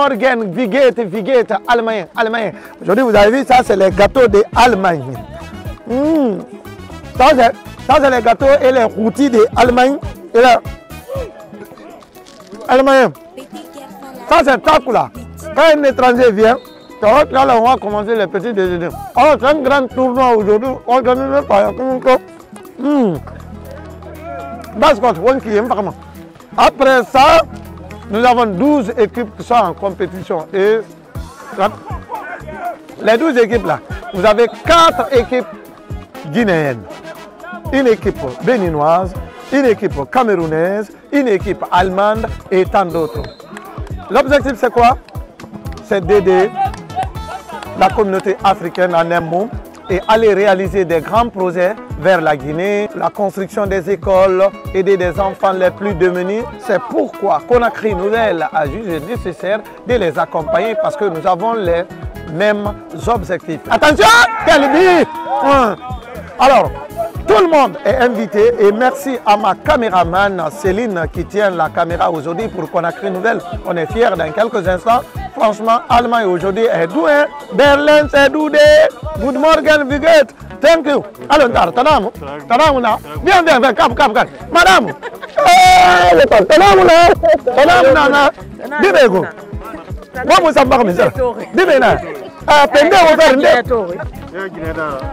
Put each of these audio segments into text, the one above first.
Morgen, Vigette, Allemagne. Aujourd'hui, vous avez vu, ça, c'est les gâteaux d'Allemagne. Ça, c'est les gâteaux et les rôtis d'Allemagne. Et là, Allemagne. Ça, c'est Takula. Quand un étranger vient, là, on va commencer les petits déjeuners. Alors, c'est un grand tournoi aujourd'hui organisé par Basket, après ça, nous avons 12 équipes qui sont en compétition. Et les 12 équipes là, vous avez 4 équipes guinéennes, une équipe béninoise, une équipe camerounaise, une équipe allemande et tant d'autres. L'objectif c'est quoi? C'est d'aider la communauté africaine en un mot et aller réaliser des grands projets vers la Guinée, la construction des écoles, aider des enfants les plus démunis. C'est pourquoi Conakry Nouvelle a jugé nécessaire de les accompagner parce que nous avons les mêmes objectifs. Attention, Kalibi! Alors, tout le monde est invité et merci à ma caméraman Céline qui tient la caméra aujourd'hui pour Conakry Nouvelle. On est fiers dans quelques instants. Franchement, Allemagne aujourd'hui est doué. Berlin, c'est doué. Good morning, Vigette. Thank you. Alors, Tanamu. Viens, cap. Madame. Tanamu, Dis-moi, moi, vous savez pas, monsieur. Dis-moi, pendant on fait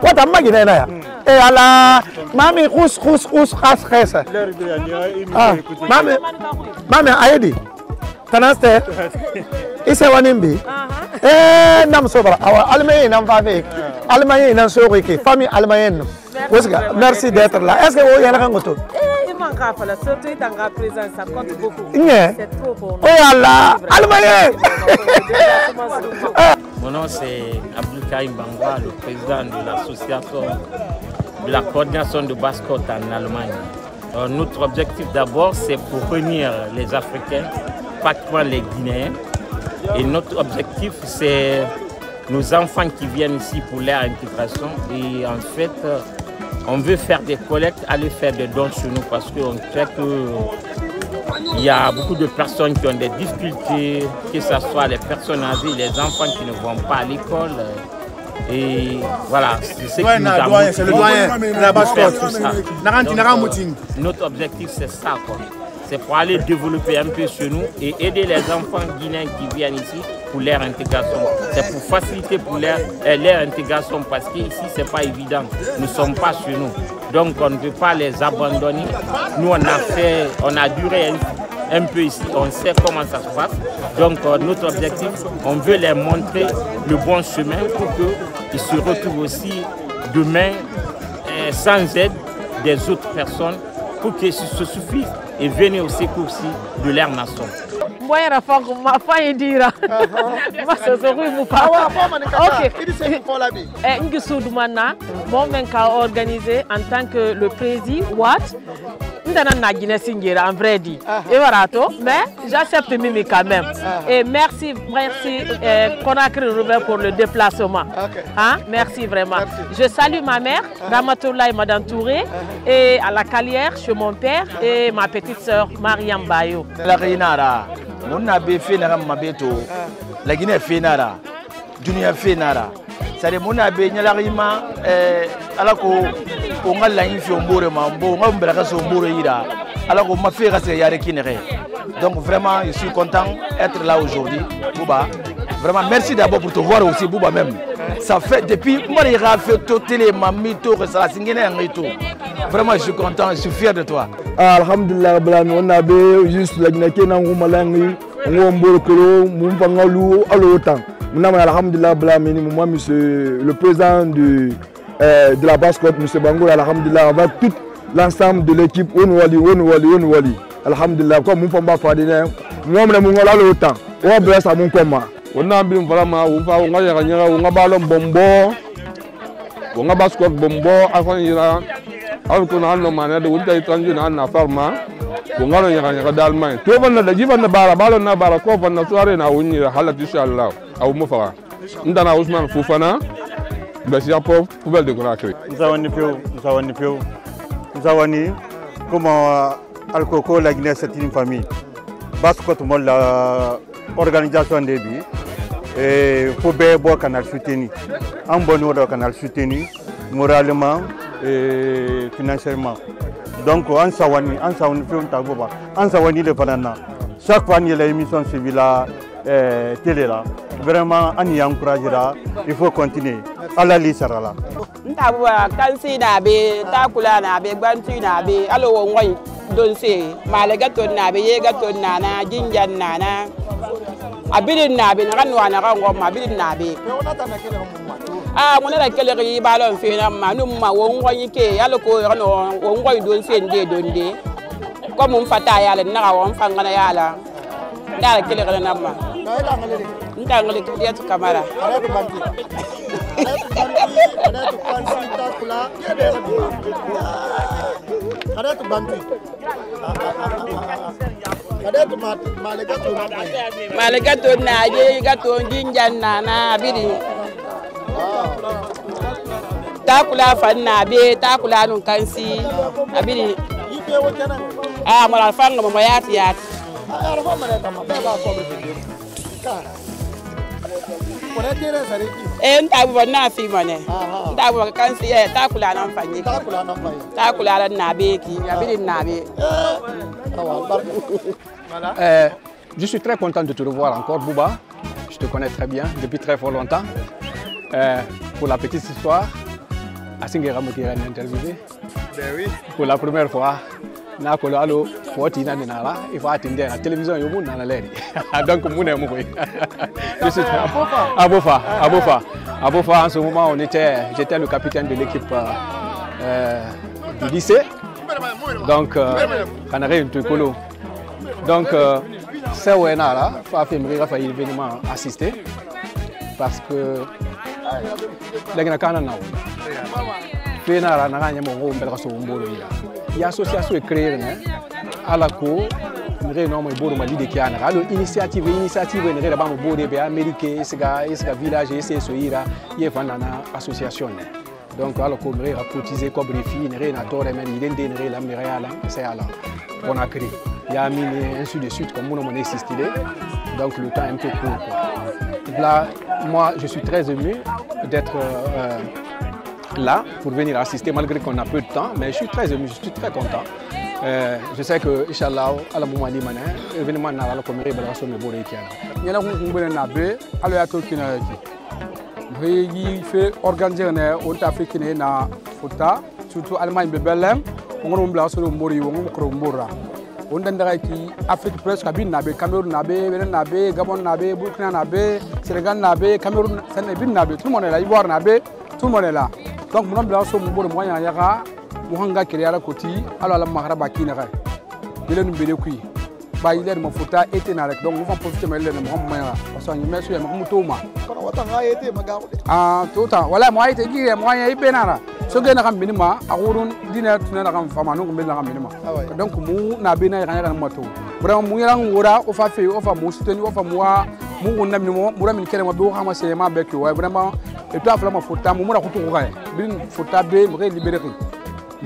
what am I getting there? Et à la mami rousse, mami Aïdi. Tanaste. Isse wanimbi. Nam sobra. Allemagne nam favé. Allemagne nam soriki. Famille allemande. Merci d'être là. Est-ce que vous y allez rencontrer? Surtout dans la présence, ça compte beaucoup. C'est trop pour nous. Oh là, Allemagne. Mon nom c'est Abdelkaïm Bangwa, le président de l'association de la coordination de basket en Allemagne. Notre objectif d'abord c'est pour réunir les Africains, particulièrement les Guinéens. Et notre objectif c'est nos enfants qui viennent ici pour leur intégration. Et en fait, on veut faire des collectes, aller faire des dons chez nous parce qu'on sait qu'il y a beaucoup de personnes qui ont des difficultés, que ce soit les personnes âgées, les enfants qui ne vont pas à l'école. Et voilà, c'est ce qui nous a motivé. C'est le doyen de la basket. Notre objectif c'est ça, quoi. C'est pour aller développer un peu chez nous et aider les enfants guinéens qui viennent ici pour leur intégration. C'est pour faciliter pour leur intégration parce qu'ici, ce n'est pas évident. Nous ne sommes pas chez nous. Donc, on ne peut pas les abandonner. Nous, on a duré un peu ici. On sait comment ça se passe. Donc, notre objectif, on veut leur montrer le bon chemin pour qu'ils se retrouvent aussi demain sans aide des autres personnes pour qu'ils se suffisent et venir au secours aussi de leur nation. Moi, je vais dire organisé en tant que le président Watt. En vrai dit. Mais j'accepte Mimi quand même. Et merci Conakry Nouvelle pour le déplacement. Hein? Merci vraiment. Je salue ma mère, Ramatoulaye Madame Touré, et à la Calière chez mon père et ma petite soeur Mariam Bayo. La Guinée fait nara, Dunia fait nara. C'est mon abbé Nalarima, Alako, on a l'info au Bourema, on brasse au Bourreira, alors qu'on m'a fait rester Yarekinere. Donc vraiment, je suis content d'être là aujourd'hui, Bouba. Vraiment, merci d'abord pour te voir aussi, Bouba même. Ça fait depuis, moi, il a fait tout les mamito, ça et tout. Vraiment, je suis content, je suis fier de toi. Alhamdulillah, on a juste la Guinée, on a monsieur le président de la basket, M. Bango, alhamdulillah, avec tout l'ensemble de l'équipe, Onouali. Alhamdulillah, comme nous pouvons faire des noms, nous avons le temps, on a besoin de mon combat. On a bien vraiment, on a ballon bombo, on a basket bombo, avant il y a un manière de vous étranger dans la pharma. On a un d'Allemagne. Tout le monde a dit que le ballon n'a pas de soirée, on a une halate, Inch'Allah, à Oumoufara. Nous avons Ousmane Foufana, merci à vous, poubelle de Conakry. Nous avons comment Alcoco, la Guinée, c'est une famille. Basket, moi, organisation de bi et faut bien boire canal soutenu en bon ordre canal soutenu moralement et financièrement donc en sawani fait un tagoba en sawani le panana chaque fois il y a l'émission civile là télé là vraiment on y encouragera il faut continuer à la lisara là ntabuwa kansi na be takula na be gbantu na be alo wonwai don se malaga to na be yega to na na jinjan na na abidin na be na kanwa na kan ngoma abidin na be mona da kele ri balon fe na manum ma wonwai ke alo ko no wonwai don se nde don de ko mun fata ya le na won fangana ya la da kele ri na ma ndangle ke tu kamera Malagato na ye gato jinjan na bidi takula fanna be takula nun kansi abidi mala fanga mo yati ntabu na fi mane ntabu kansi takula nan fanyi takula na be ki abidi na be. Je suis très content de te revoir encore, Bouba. Je te connais très bien depuis très fort longtemps. Pour la petite histoire, Asingera Mokira m'a interviewé. Pour la première fois, il faut attendre la télévision. Donc, je suis à Bofa, en ce moment, j'étais le capitaine de l'équipe du lycée. Donc, on a un truc. Donc, c'est où on a fait un événement assisté parce que les gens il y a association est créée à la cour initiative ne ba mo bode be américain c'est village c'est soira il y a une association donc à la cour a cotisé comme refi ne na tore men il ndene la mirala c'est à la on a créé il y a mis ainsi de suite comme on existé donc le temps est un peu court là moi je suis très ému d'être là pour venir assister malgré qu'on a peu de temps, mais je suis très ému, je suis très content. Je sais que Inch'Allah, à la moment où l'événement n'a pas commis la relation de Borékiana. Il y a un peu il fait organiser un africain na Fouta, surtout Allemagne de Belém, on a un blanc sur le Mori, on a un Mora. On a qui Afrique presque Cameroun, Benin, Gabon, Burkina, Sénégal, Cameroun, Sénégal, tout le monde est là, Ivoire, tout le monde est là. Donc, mon nom est mon moyen yara, Mohanga Kiriara Koti, alors la Maharaba Kinara. Il est une belle couille. Bah, il est mon Fouta et Narek. Donc, nous allons profiter de mon moyen. Parce que nous sommes en Moutoma. Tout le temps. Voilà, moi, je suis moyen Benara. Ce que nous avons minima, à Rouen, dîner, nous avons fait un minima. Donc, nous avons bien un moto. Vraiment, nous avons fait moi. Nous avons vraiment et puis après Fouta mu mura kutu ko bin Fouta be mu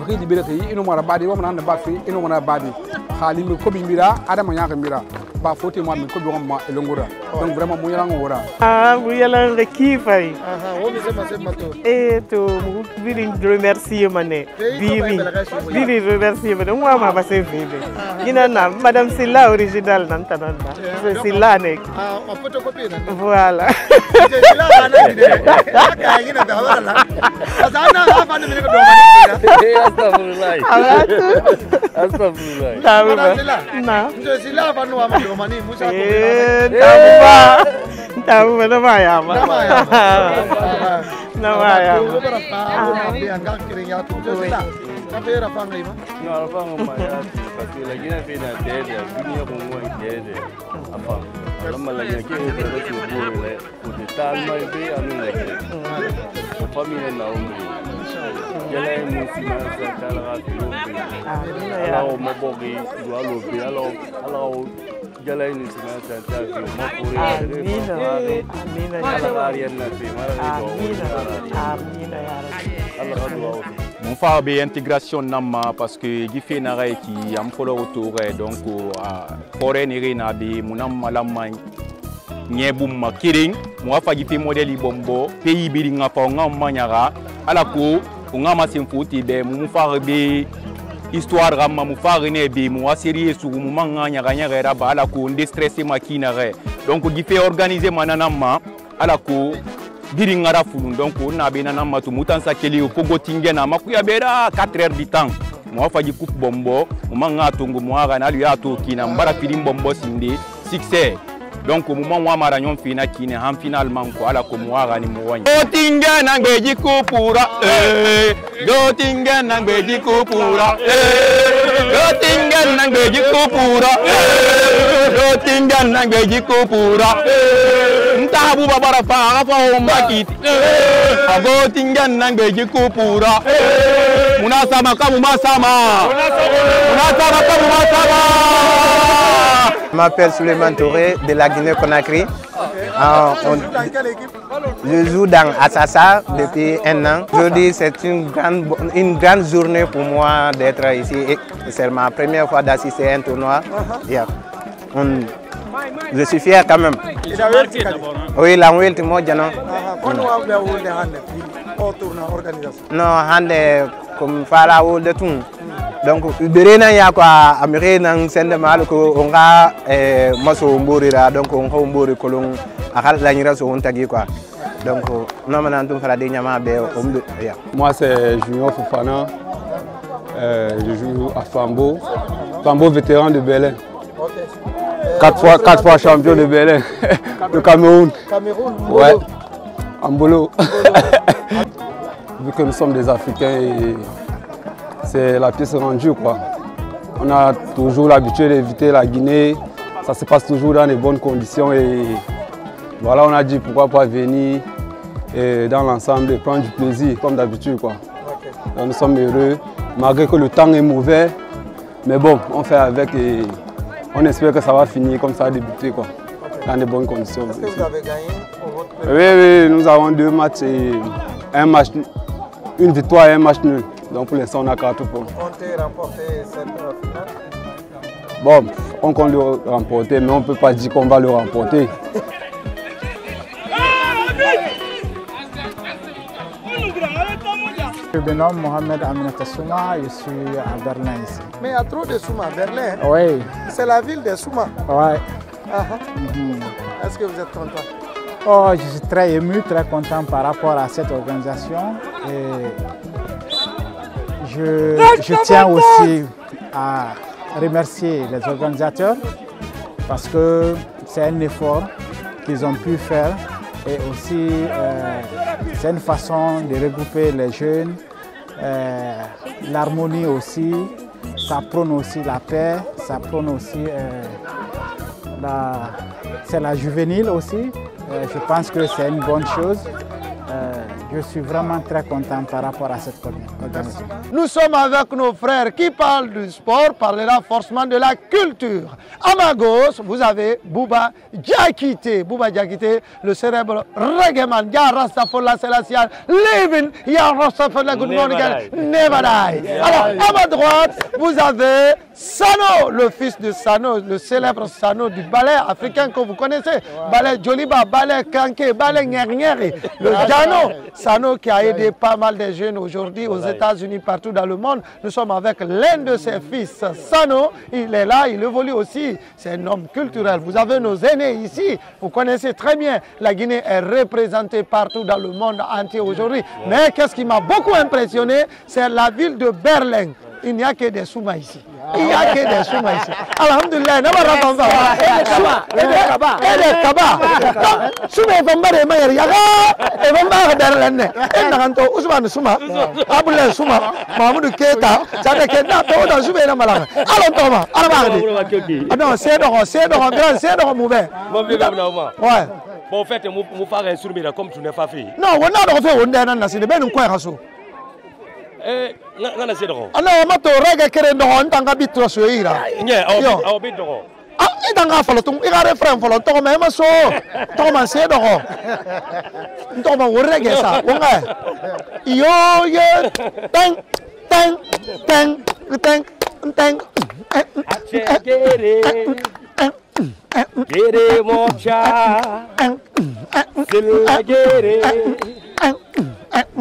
libéré ino mara badi wo na ba fi ino mara badi khali mi ko bi mira adama nyaka mira ba foti mo mi ko bi ma elongura donc vraiment mu yala ngora mu yala rekifay wo mi sema to to mu biri remercier mané biri remercier mané moi ma ba se vide ina na madame Silla original nan tananda c'est Silla nek ma photocopie na voilà Silla na ide ka ina da wala asana ha ni ko do mani astagfirullah na ndio Silla fa no ma do mani musa ko tabu na maya ma na maya angka kiringa tu Silla na vera fa ngai ma no fa maya parce que la guinée fait na dede guinée ko mo dede afa lama la guinée ke ko tu bure pour de tal mai be anu la ko famille na umri yala ni sima sa kala ga alors mo bogi do alo be alors yala ni sima sa ta ko mo pure amina mon frère be intégration nama parce que gife na rai ki am folo autour donc foreign iri na be munam malamai nyebum kiring mo faji pe modeli bombo pays bi nga fa nga manyara ala ko nga ma simfuti be mu fa be histoire ramma mu fa ne be mu asiri su mu manga nya ga ba ala ko nde stressé makina re donc gi fait organiser manana ma ala ko biri ngara fulun donc na be nana ma to mutansa keli o pogo tingena makuya bera 4 heures du temps mo faji coupe bombo mu manga tongo mo aga na lui ato kina mbara filim bombo sinde succès. Donc au moment où on a fait une finalement quoi comme moi ni moi. Gotinga nangbeji kupura, Gotinga nangbeji kupura, Gotinga nangbeji kupura, Gotinga nangbeji kupura. Ntabu babara fa fa makiti. Gotinga nangbeji kupura. Munasama kamu masama. Munasama kamu masama. Je m'appelle Souleymane Touré de la Guinée-Conakry. Je joue dans Assasa depuis 1 an. Aujourd'hui, c'est une grande journée pour moi d'être ici. C'est ma première fois d'assister à un tournoi. Je suis fier quand même. Oui, la Welt Modjano. Non, Hande comme Fala ou de tout. Donc, berena ya kwa amire nang sende mal ko onga maso mborira donc on ko mbori kolon akal la nyira so ontagi quoi. Donc non manan tum fala de nyama be ya. Moi c'est Junior Fofana. Je joue à Fambo. Fambo vétéran de Belém. 4 fois champion de Belém. Le Cameroun. Cameroun. Ouais. Ambolo. Vu que nous sommes des Africains et c'est la pièce rendue quoi. On a toujours l'habitude d'éviter la Guinée, ça se passe toujours dans de bonnes conditions et voilà on a dit pourquoi pas venir et dans l'ensemble et prendre du plaisir comme d'habitude quoi. Okay. Nous sommes heureux malgré que le temps est mauvais, mais bon on fait avec et on espère que ça va finir comme ça a débuté quoi, okay. Dans de bonnes conditions. Est-ce que vous avez gagné pour votre Oui, nous avons 2 matchs et une victoire et un match nul. Donc pour l'instant on a 4 points. On t'a remporté cette finale? Bon, on compte le remporter, mais on ne peut pas dire qu'on va le remporter. Je me nomme Mohamed Aminata Souma, je suis à Berlin ici. Mais il y a trop de Souma à Berlin. Oui. C'est la ville des Souma. Oui. Est-ce que vous êtes content? Oh, je suis très ému, très content par rapport à cette organisation. Et je tiens aussi à remercier les organisateurs parce que c'est un effort qu'ils ont pu faire et aussi c'est une façon de regrouper les jeunes, l'harmonie aussi, ça prône aussi la paix, ça prône aussi c'est la juvénile aussi. Je pense que c'est une bonne chose. Je suis vraiment très content par rapport à cette organisation. Nous sommes avec nos frères qui parlent du sport, parlera forcément de la culture. À ma gauche, vous avez Bouba Diakité. Bouba Diakité, le célèbre reggaeman. Ya Rastafallah Selassie, living, Ya Rastafallah, good morning, never die. Alors, à ma droite, vous avez Sano, le fils de Sano, le célèbre Sano du ballet africain que vous connaissez. Ballet Joliba, ballet Kanké, ballet Nyeri, le Jano. Sano qui a aidé pas mal de jeunes aujourd'hui aux États-Unis, partout dans le monde. Nous sommes avec l'un de ses fils, Sano. Il est là, il évolue aussi. C'est un homme culturel. Vous avez nos aînés ici. Vous connaissez très bien. La Guinée est représentée partout dans le monde entier aujourd'hui. Mais qu'est-ce qui m'a beaucoup impressionné, c'est la ville de Berlin. Il n'y a que des Souma ici. Il n'y a que des Souma ici. Alhamdulillah, il n'y a pas de Souma. Et des Kaba. Et des Kaba. Souma est tombé de Mayer Yaga. Et Vamba Berlin. Et Naranto, Ousmane Souma. Abulé Souma. Mahmoud Keita. Zade Keita. Tout dans Souma et Malanga. Alors Thomas. Alors non, c'est dans grand, c'est dans mauvais. Ouais. Bon, en fait, vous faites un sourire comme tu n'as pas fait. Non, on a fait un dernier nazi. C'est bien un coin à sous. Ngana sedoro. Ana mato rega kere ndo ntanga bitro soira. Nye, aw bitro. Ah, itanga falo tung igare frem falo to me maso. To man sedoro. Ndo ma worege sa. Wonga. Yo ye tang tang tang tang tang. Gere mocha, Silla gere,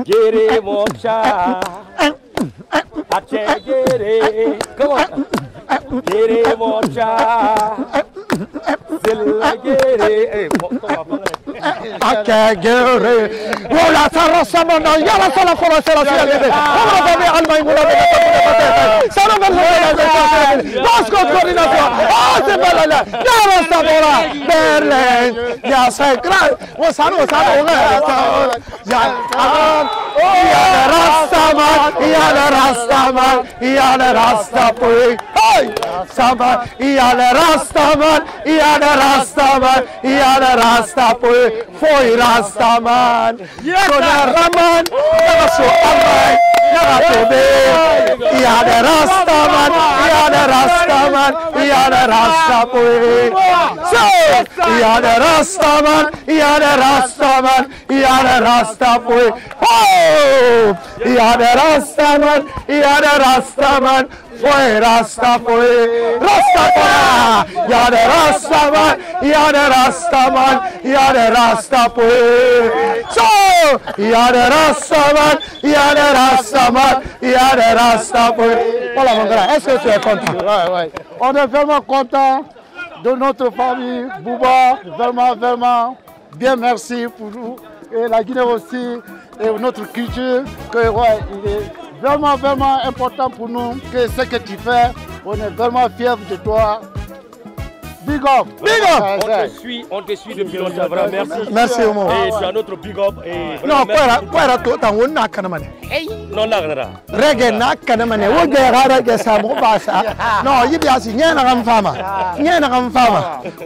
gere mocha, Ache gere, come on, gere mocha, Silla gere, Ache gere, Wola Sarah Samana, Yala Sala Fora Sala Sala, Alma Mula, Basco coordination, c'est pas là, Yala Sabora, Berlin, Yasakra, Wasano, Yala Rastaman, Sama, Yala Rastaman, Yala Rastaman, Yala Rastaman, Foi Rastaman, Yala Raman, Yala Amai, Yala Tobe, Yala Rastaman, Yala Rastaman, Yala Rastaman, Yala Rastaman, Yala Rastaman, Yala Rastaman, oh, Yala Rastaman, Yala Rastaman, Foi Rastaman, Rastaman, Yala Rastaman, Yala Rastaman, Yala Rastaman, so, Yala Rastaman, Yala Rastaman, Yala Rastaman. Voilà mon grand, est-ce que tu es content? Ouais. On est vraiment content de notre famille, Bouba, vraiment, bien merci pour nous. Et la Guinée aussi, et notre culture, que il est vraiment important pour nous, que ce que tu fais, on est vraiment fiers de toi. Big up! On te suit depuis longtemps, vraiment, merci. Merci au monde. Et tu as notre big up. Et non, quoi era tout en on n'a qu'à demander. Non, là, reggae n'a qu'à demander. On dirait reggae ça, mon basa. Non, il y a si rien à fama.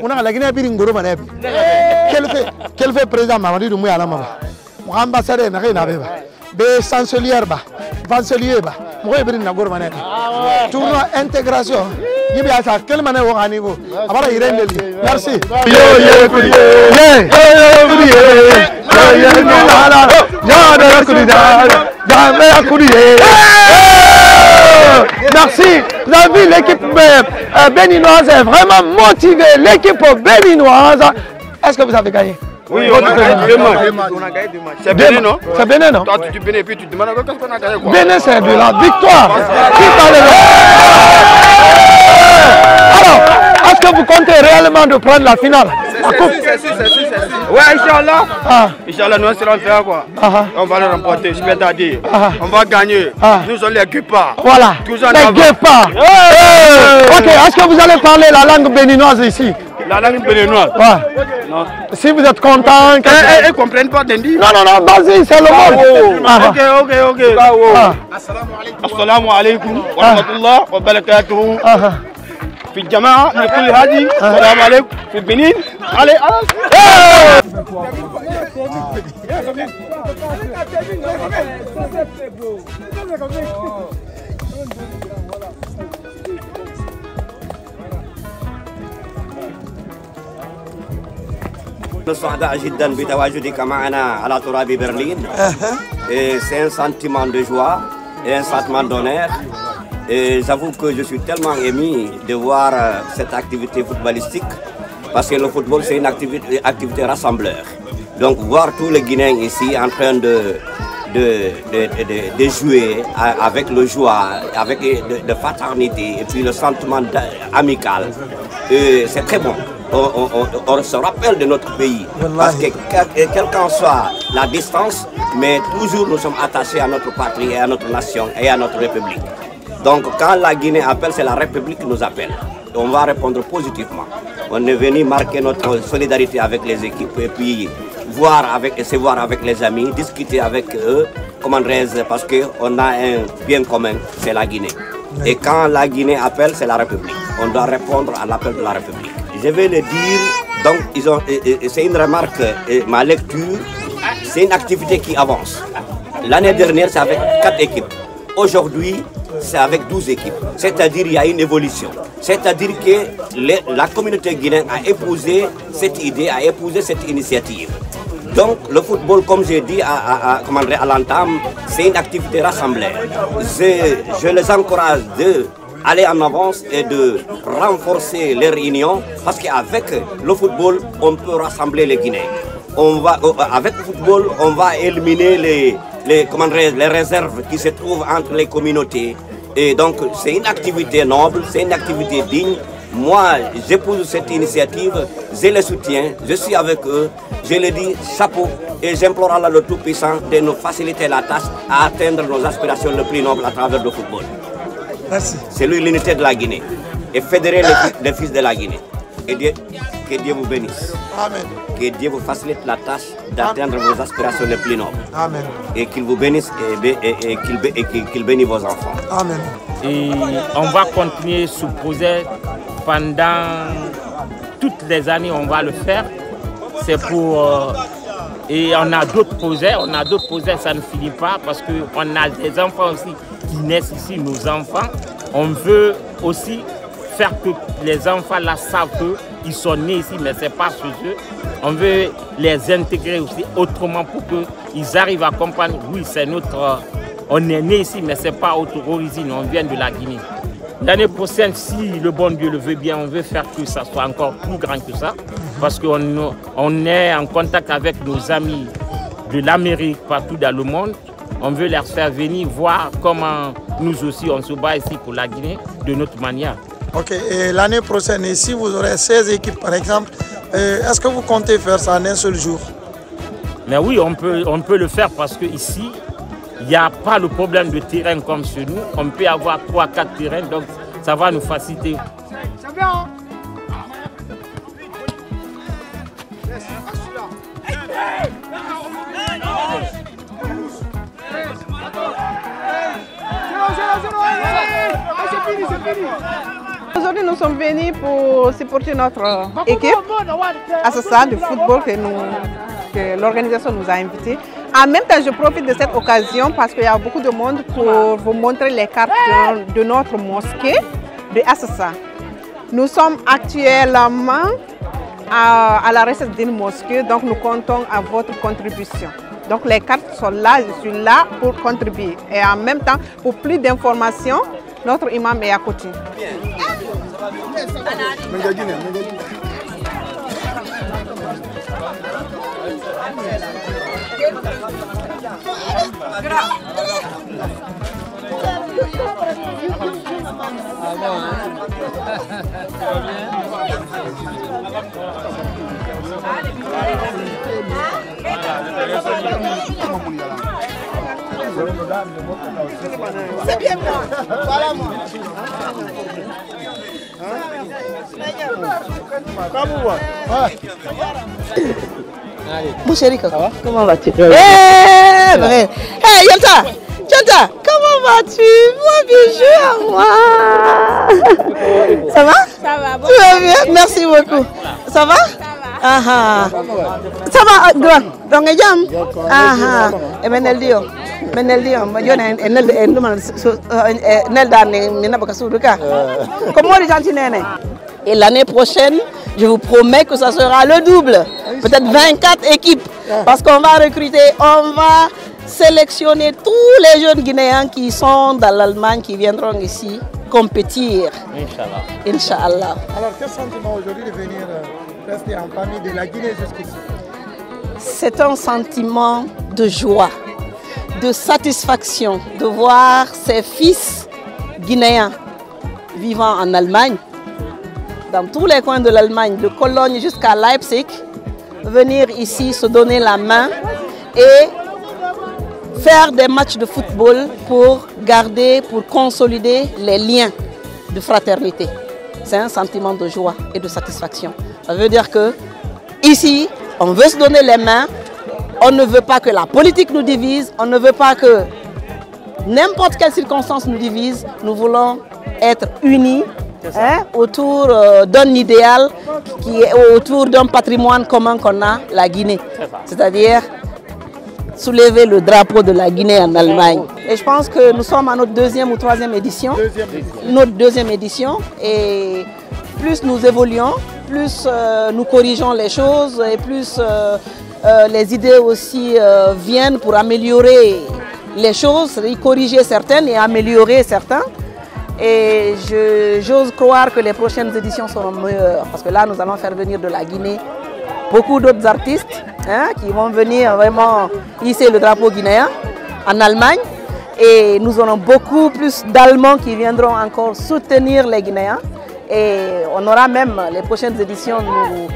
On a la Guinée Biringoro Manebi. Quel fait président Mamadi de Mouya la Mama? Mon ambassadeur n'a rien à voir. Be chancelier ba, chancelier ba. Moi je na gor mané. Tournoi intégration. Yibi asa quel mané wo ganigo. Abara irendeli. Merci. Merci. Vous avez vu l'équipe béninoise est vraiment motivée. L'équipe béninoise. Est-ce que vous avez gagné? Oui, on a gagné 2 matchs. C'est Bénin, non? C'est Bénin, non? Toi, tu Bénin et puis tu te demandes qu'est-ce qu'on a gagné quoi? Bénin, c'est de la victoire. Alors, est-ce que vous comptez réellement de prendre la finale? C'est sûr. Ouais, Inch'Allah. Inch'Allah, nous serons faire quoi? On va le remporter, je peux t'en dire. On va gagner. Nous sommes les guépards. Voilà, les guépards. Ok, est-ce que vous allez parler la langue béninoise ici? La langue béninoise? Ouais. Non. Si vous êtes content... Ils ne comprennent pas d'Indi? Non, vas-y, c'est le monde. Ok. Assalamu alaikum wa rahmatullah wa barakatuhu. في الجماعة لكل هذه السلام عليكم في البنين علي سعداء جدا بتواجدك معنا على تراب برلين. C'est un sentiment de joie et un sentiment d'honneur. Et j'avoue que je suis tellement ému de voir cette activité footballistique parce que le football c'est une activité rassembleur. Donc voir tous les Guinéens ici en train de jouer avec le joie, avec de fraternité et puis le sentiment amical, c'est très bon. On se rappelle de notre pays parce que quelle qu'en soit la distance, mais toujours nous sommes attachés à notre patrie et à notre nation et à notre république. Donc quand la Guinée appelle, c'est la République qui nous appelle. On va répondre positivement. On est venu marquer notre solidarité avec les équipes et puis se voir avec les amis, discuter avec eux, parce qu'on a un bien commun, c'est la Guinée. Et quand la Guinée appelle, c'est la République. On doit répondre à l'appel de la République. Je vais le dire, donc c'est une remarque, ma lecture, c'est une activité qui avance. L'année dernière, c'est avec 4 équipes. Aujourd'hui, c'est avec 12 équipes. C'est-à-dire qu'il y a une évolution. C'est-à-dire que la communauté guinéenne a épousé cette idée, a épousé cette initiative. Donc le football, comme j'ai dit à l'entame, c'est une activité rassemblée. Je les encourage aller en avance et de renforcer les réunions, parce qu'avec le football, on peut rassembler les Guinéens. Avec le football, on va éliminer les réserves qui se trouvent entre les communautés. Et donc, c'est une activité noble, c'est une activité digne. Moi, j'épouse cette initiative, je les soutiens, je suis avec eux, je les dis chapeau et j'implore Allah le Tout-Puissant de nous faciliter la tâche à atteindre nos aspirations les plus nobles à travers le football. Merci. C'est lui l'unité de la Guinée et fédérer les fils de la Guinée. Et que Dieu vous bénisse. Amen. Que Dieu vous facilite la tâche d'atteindre vos aspirations les plus nobles. Amen. Et qu'il vous bénisse et qu'il bénisse vos enfants. Amen. Et on va continuer ce projet pendant toutes les années, on va le faire. C'est pour... et on a d'autres projets, ça ne finit pas parce qu'on a des enfants aussi qui naissent ici, nos enfants. On veut aussi faire que les enfants là savent qu'ils sont nés ici, mais ce n'est pas chez eux. On veut les intégrer aussi autrement pour qu'ils arrivent à comprendre, oui, c'est notre... On est né ici, mais ce n'est pas notre origine, on vient de la Guinée. L'année prochaine, si le bon Dieu le veut bien, on veut faire que ça soit encore plus grand que ça. Parce qu'on est en contact avec nos amis de l'Amérique, partout dans le monde. On veut les faire venir voir comment nous aussi on se bat ici pour la Guinée de notre manière. Ok, et l'année prochaine, si vous aurez 16 équipes par exemple, est-ce que vous comptez faire ça en un seul jour? Mais oui, on peut le faire parce qu'ici, il n'y a pas le problème de terrain comme chez nous. On peut avoir 3-4 terrains, donc ça va nous faciliter. C'est bien. Aujourd'hui, nous sommes venus pour supporter notre équipe à ce stade de football que l'organisation nous a invités. En même temps, je profite de cette occasion parce qu'il y a beaucoup de monde pour vous montrer les cartes de notre mosquée de Assassa. Nous sommes actuellement à la recette d'une mosquée, donc nous comptons à votre contribution. Donc les cartes sont là, je suis là pour contribuer. Et en même temps, pour plus d'informations, notre imam est à côté. C'est bien moi. Voilà moi. Mon chéri, comment vas-tu? Hey, Yalta! Yalta, comment vas-tu? Moi, bijou, moi. Ça va? Ça va. Tu vas bien? Merci beaucoup. Ça va? Ça va. Ça va, grand. Donc, et Meneldio. Et l'année prochaine, je vous promets que ça sera le double, peut-être 24 équipes, parce qu'on va recruter, on va sélectionner tous les jeunes Guinéens qui sont dans l'Allemagne, qui viendront ici compétir. Inch'Allah. Inch'Allah. Alors, quel sentiment aujourd'hui de venir rester en famille de la Guinée jusqu'ici? C'est un sentiment de joie, de satisfaction de voir ses fils guinéens vivant en Allemagne, dans tous les coins de l'Allemagne, de Cologne jusqu'à Leipzig, venir ici se donner la main et faire des matchs de football pour garder, pour consolider les liens de fraternité. C'est un sentiment de joie et de satisfaction. Ça veut dire que ici, on veut se donner les mains, on ne veut pas que la politique nous divise, on ne veut pas que n'importe quelle circonstance nous divise, nous voulons être unis autour d'un idéal, qui est autour d'un patrimoine commun qu'on a, la Guinée. C'est-à-dire soulever le drapeau de la Guinée en Allemagne. Et je pense que nous sommes à notre deuxième ou troisième édition. Notre deuxième édition. Et plus nous évoluons, plus nous corrigeons les choses et plus les idées aussi viennent pour améliorer les choses, corriger certaines et améliorer certains. Et j'ose croire que les prochaines éditions seront meilleures. Parce que là, nous allons faire venir de la Guinée beaucoup d'autres artistes qui vont venir vraiment hisser le drapeau guinéen en Allemagne. Et nous aurons beaucoup plus d'Allemands qui viendront encore soutenir les Guinéens. Et on aura même, les prochaines éditions, nous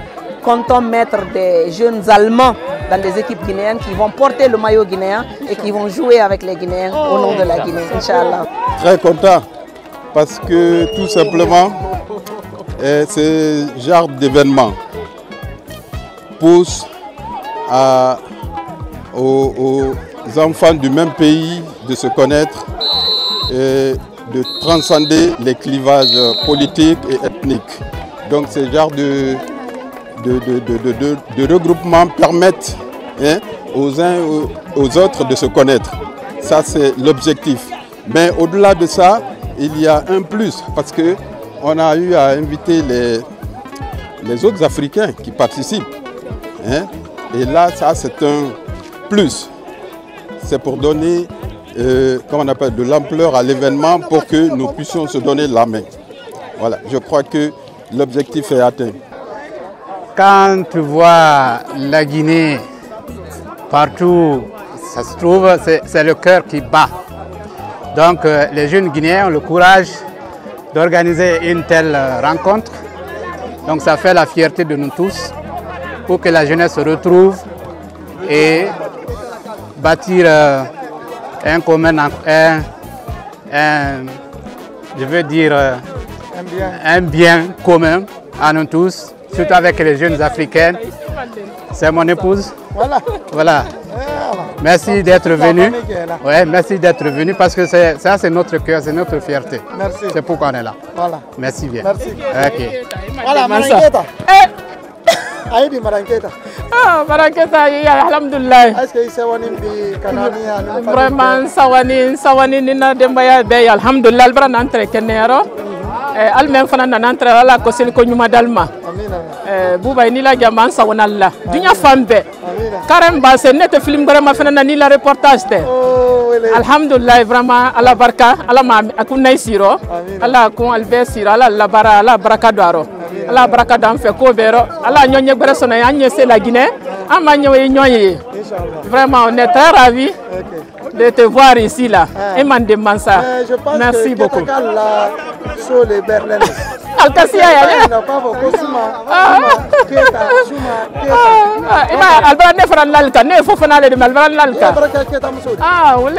comptons mettre des jeunes Allemands dans des équipes guinéennes qui vont porter le maillot guinéen et qui vont jouer avec les Guinéens au nom de la Guinée, Inch'Allah. Très content parce que tout simplement, ce genre d'événement pousse aux enfants du même pays de se connaître et de transcender les clivages politiques et ethniques. Donc ce genre de regroupement permettent aux uns et aux autres de se connaître. Ça c'est l'objectif. Mais au-delà de ça, il y a un plus parce qu'on a eu à inviter les autres Africains qui participent. Et là, ça c'est un plus. C'est pour donner comment on appelle, de l'ampleur à l'événement pour que nous puissions se donner la main. Voilà, je crois que l'objectif est atteint. Quand tu vois la Guinée partout, ça se trouve, c'est le cœur qui bat. Donc les jeunes Guinéens ont le courage d'organiser une telle rencontre. Donc ça fait la fierté de nous tous pour que la jeunesse se retrouve et bâtir un commun, je veux dire un bien commun à nous tous, surtout avec les jeunes africaines. C'est mon épouse. Voilà. Merci d'être venu. Ouais, merci d'être venu parce que ça c'est notre cœur, c'est notre fierté. Merci. C'est pourquoi on est là. Voilà. Merci bien. Merci. Ok. Voilà, Maranqueta. Aïdi Maranqueta. Ah, Maranqueta, alhamdulillah. Est-ce que c'est Kanani? Vraiment, sawani nina dembaya be alhamdulillah albra nantre kenero. Almen fana nantre ala ko sen ko nyuma dalma. Buba ni la jaman sawanalla. Dunya fambe. Karamba c'est net film vraiment fana ni la reportage de. Alhamdulillah vraiment ala barka ala ma akunay siro. Ala ko albe siro ala la bara ala baraka daro. Ala baraka dam fe ko bero. Ala nyonye gbere sona yanye c'est la Guinée. Ama nyoye. Vraiment on est très ravis de te voir ici là. Et mande mansa. Merci beaucoup. Alkasia ya. Albara ne fera lalka ne fo fana le de albara lalka. Ah oui.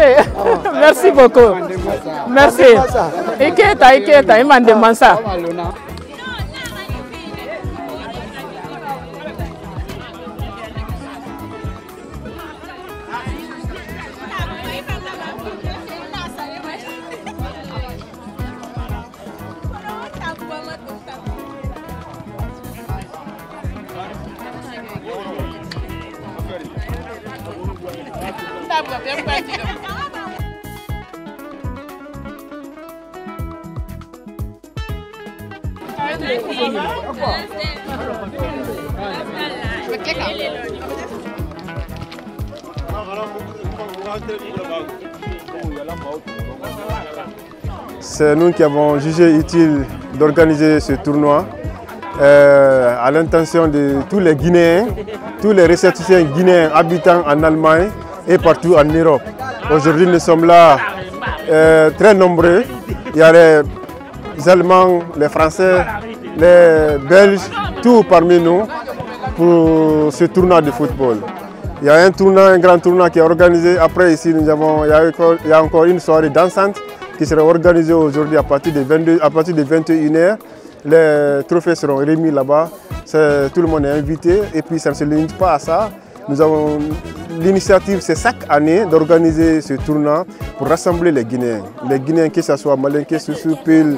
Merci beaucoup. Merci. Iketa imande mansa. C'est nous qui avons jugé utile d'organiser ce tournoi à l'intention de tous les Guinéens, tous les ressortissants guinéens habitant en Allemagne et partout en Europe. Aujourd'hui, nous sommes là très nombreux. Il y a les Allemands, les Français, les Belges, tout parmi nous pour ce tournoi de football. Il y a un grand tournoi qui est organisé. Après ici, il y a encore une soirée dansante qui sera organisée aujourd'hui à partir de 21h. Les trophées seront remis là-bas. Tout le monde est invité et puis ça ne se limite pas à ça. Nous avons l'initiative, c'est chaque année d'organiser ce tournoi pour rassembler les Guinéens. Les Guinéens, que ce soit Malinké, Soussou, Pile,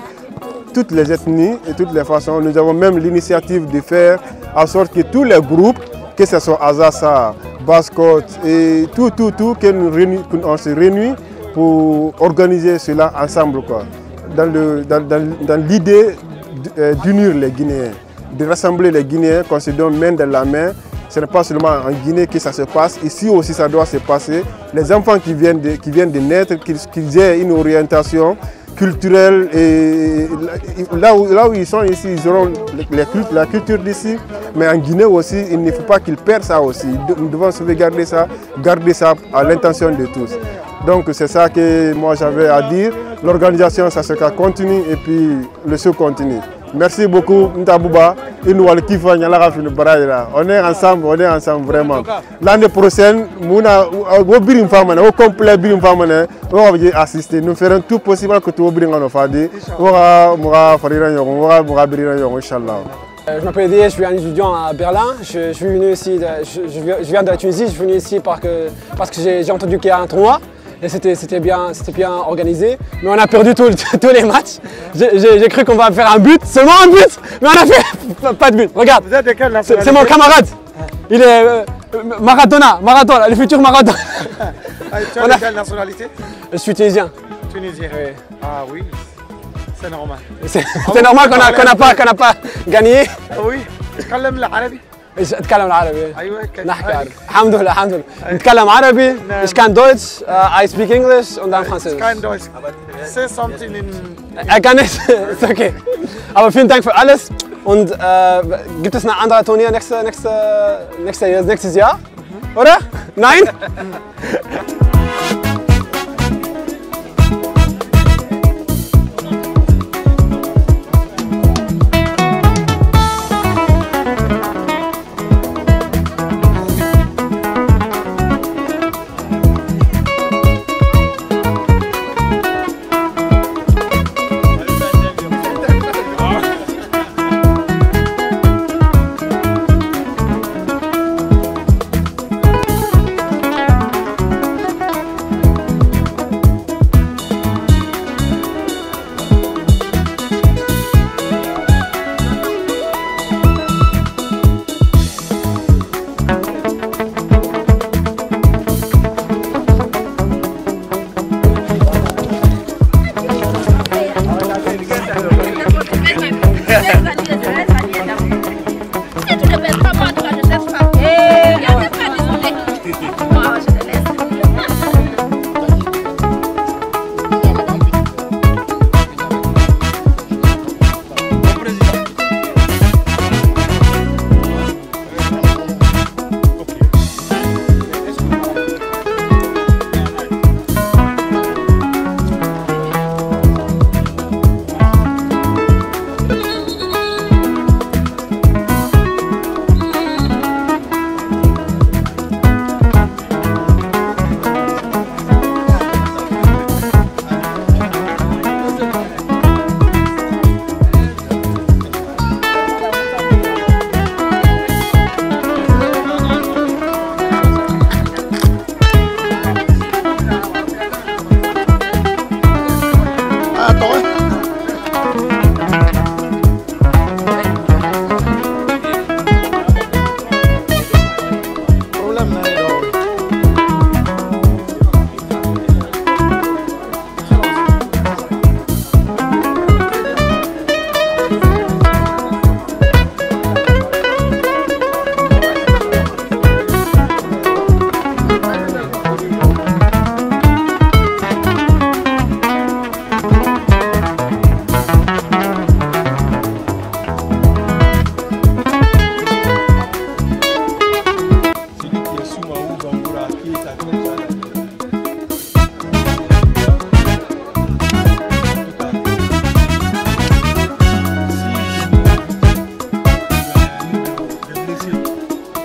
toutes les ethnies et toutes les façons. Nous avons même l'initiative de faire en sorte que tous les groupes, que ce soit Azassa, Bascotte et tout, qu'on se réunit pour organiser cela ensemble, quoi. Dans l'idée d'unir les Guinéens, de rassembler les Guinéens, qu'on se donne main dans la main. Ce n'est pas seulement en Guinée que ça se passe, ici aussi ça doit se passer. Les enfants qui viennent de naître, qu'ils aient une orientation, culturel. Et là où ils sont ici, ils auront la culture d'ici. Mais en Guinée aussi, il ne faut pas qu'ils perdent ça aussi. Nous devons sauvegarder ça, garder ça à l'intention de tous. Donc c'est ça que moi j'avais à dire. L'organisation, ça se continue et puis le show continue. Merci beaucoup, Ntabouba. On est ensemble vraiment. L'année prochaine, on va complet assister. Nous ferons tout possible que tout le monde Je m'appelle Didier, je suis un étudiant à Berlin. Je suis venu ici, je viens de la Tunisie, je suis venu ici parce que j'ai entendu qu'il y a un tournoi. Et c'était bien organisé, mais on a perdu tous les matchs. J'ai cru qu'on va faire un but, seulement un but, mais on a fait pas de but. Regarde, vous êtes de quelle nationalité? C'est mon camarade. Il est Maradona, le futur Maradona. Tu as de quelle nationalité? Je suis tunisien. Tunisien. Oui. Ah oui, c'est normal. C'est normal qu'on n'a pas gagné. Oui. تتكلم العربي؟ اتكلم العربي. ايوه نحكي عربي. الحمد لله. نتكلم عربي. Ich kann Deutsch, I speak English und dann Französisch. Kein Deutsch. Say something in. Er kann nicht. Ist okay. Aber vielen Dank für alles. Und gibt es ein anderes Turnier nächstes Jahr? Oder? Nein?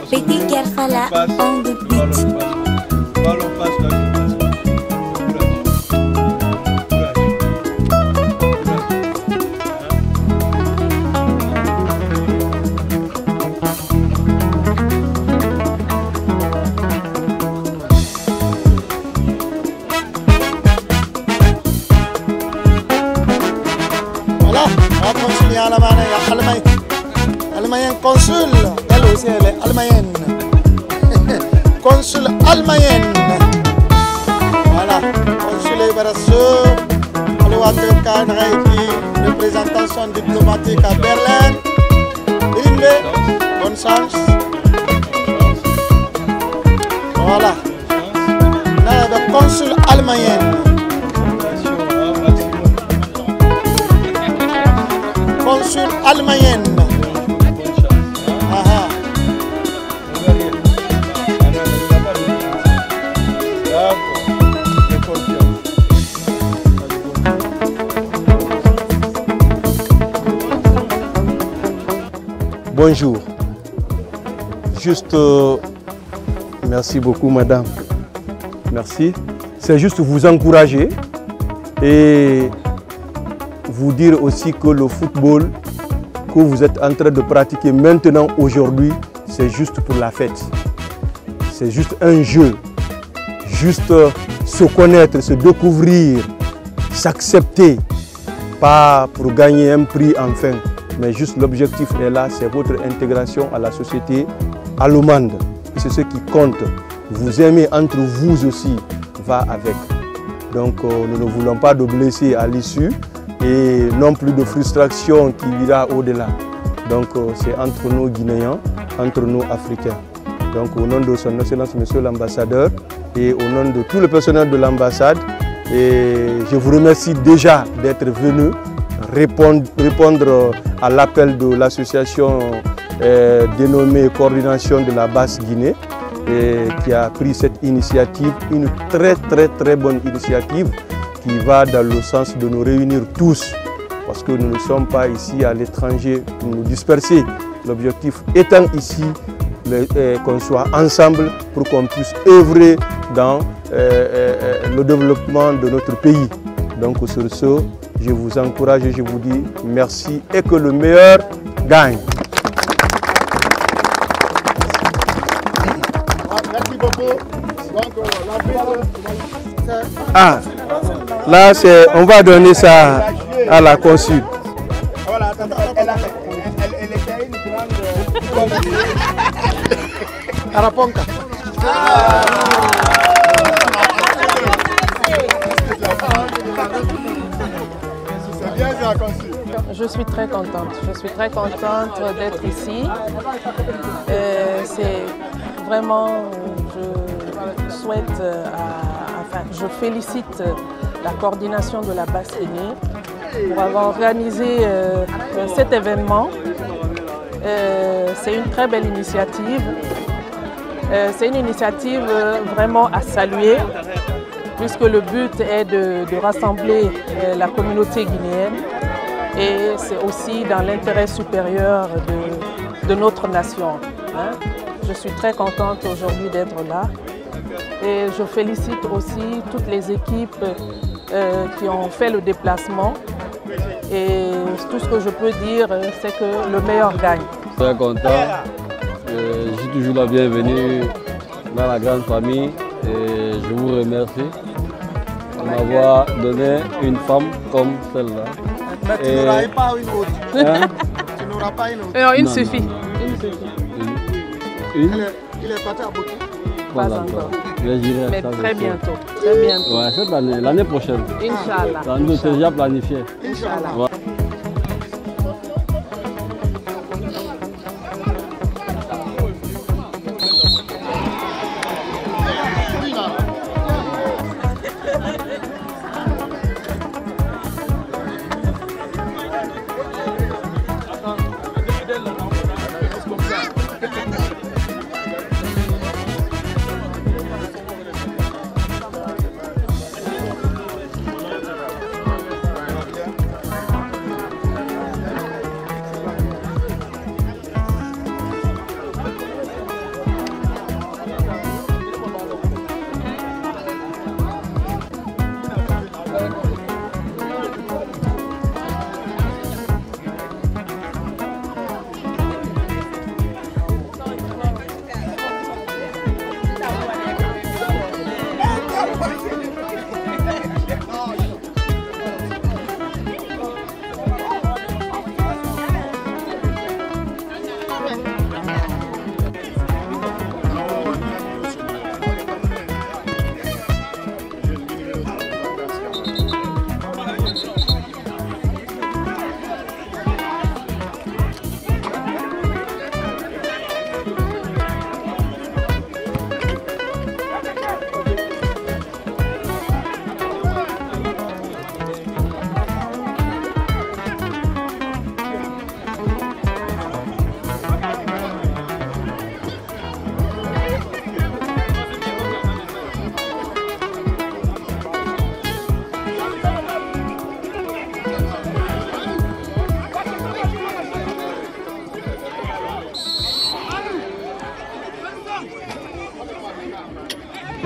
Petit Kerfala on the beat. Voilà, on continue à la main, Allemagne consul, elle aussi elle est allemande. Consul allemande. Voilà, consul Ibarasso, représentation diplomatique à Berlin. Inde, bonne chance. Voilà, là le consul allemande. consul allemande. Bonjour. Juste, merci beaucoup madame. Merci. C'est juste vous encourager et vous dire aussi que le football que vous êtes en train de pratiquer maintenant, aujourd'hui, c'est juste pour la fête. C'est juste un jeu. Juste se connaître, se découvrir, s'accepter. Pas pour gagner un prix enfin. Mais juste l'objectif est là, c'est votre intégration à la société allemande. C'est ce qui compte. Vous aimez entre vous aussi, va avec. Donc nous ne voulons pas de blessés à l'issue et non plus de frustration qui ira au-delà. Donc c'est entre nous Guinéens, entre nous Africains. Donc au nom de son Excellence Monsieur l'Ambassadeur et au nom de tout le personnel de l'ambassade, je vous remercie déjà d'être venu répondre à l'appel de l'association dénommée Coordination de la Basse-Guinée qui a pris cette initiative, une très bonne initiative qui va dans le sens de nous réunir tous parce que nous ne sommes pas ici à l'étranger pour nous disperser. L'objectif étant ici qu'on soit ensemble pour qu'on puisse œuvrer dans le développement de notre pays. Donc sur ce, je vous encourage et je vous dis merci et que le meilleur gagne. Merci beaucoup. Ah, là on va donner ça à la consul. Voilà, elle était une grande Araponca. Je suis très contente. Je suis très contente d'être ici. C'est vraiment, je souhaite, je félicite la coordination de la Basse-Guinée pour avoir organisé cet événement. C'est une très belle initiative. C'est une initiative vraiment à saluer, puisque le but est de rassembler la communauté guinéenne et c'est aussi dans l'intérêt supérieur de notre nation. Je suis très contente aujourd'hui d'être là et je félicite aussi toutes les équipes qui ont fait le déplacement et tout ce que je peux dire, c'est que le meilleur gagne. Très content, je suis toujours la bienvenue dans la grande famille et je vous remercie de m'avoir donné une femme comme celle-là. Mais tu n'auras pas une autre. Hein? Tu n'auras pas une autre. Non, une Non, suffit. non. Une suffit. Il est parti à Bouti. Pas encore. Mais très bientôt. Très bientôt. Ouais, cette année, l'année prochaine. Inch'Allah. Nous c'est déjà planifié. Inch'Allah. Ouais.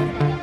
Merci.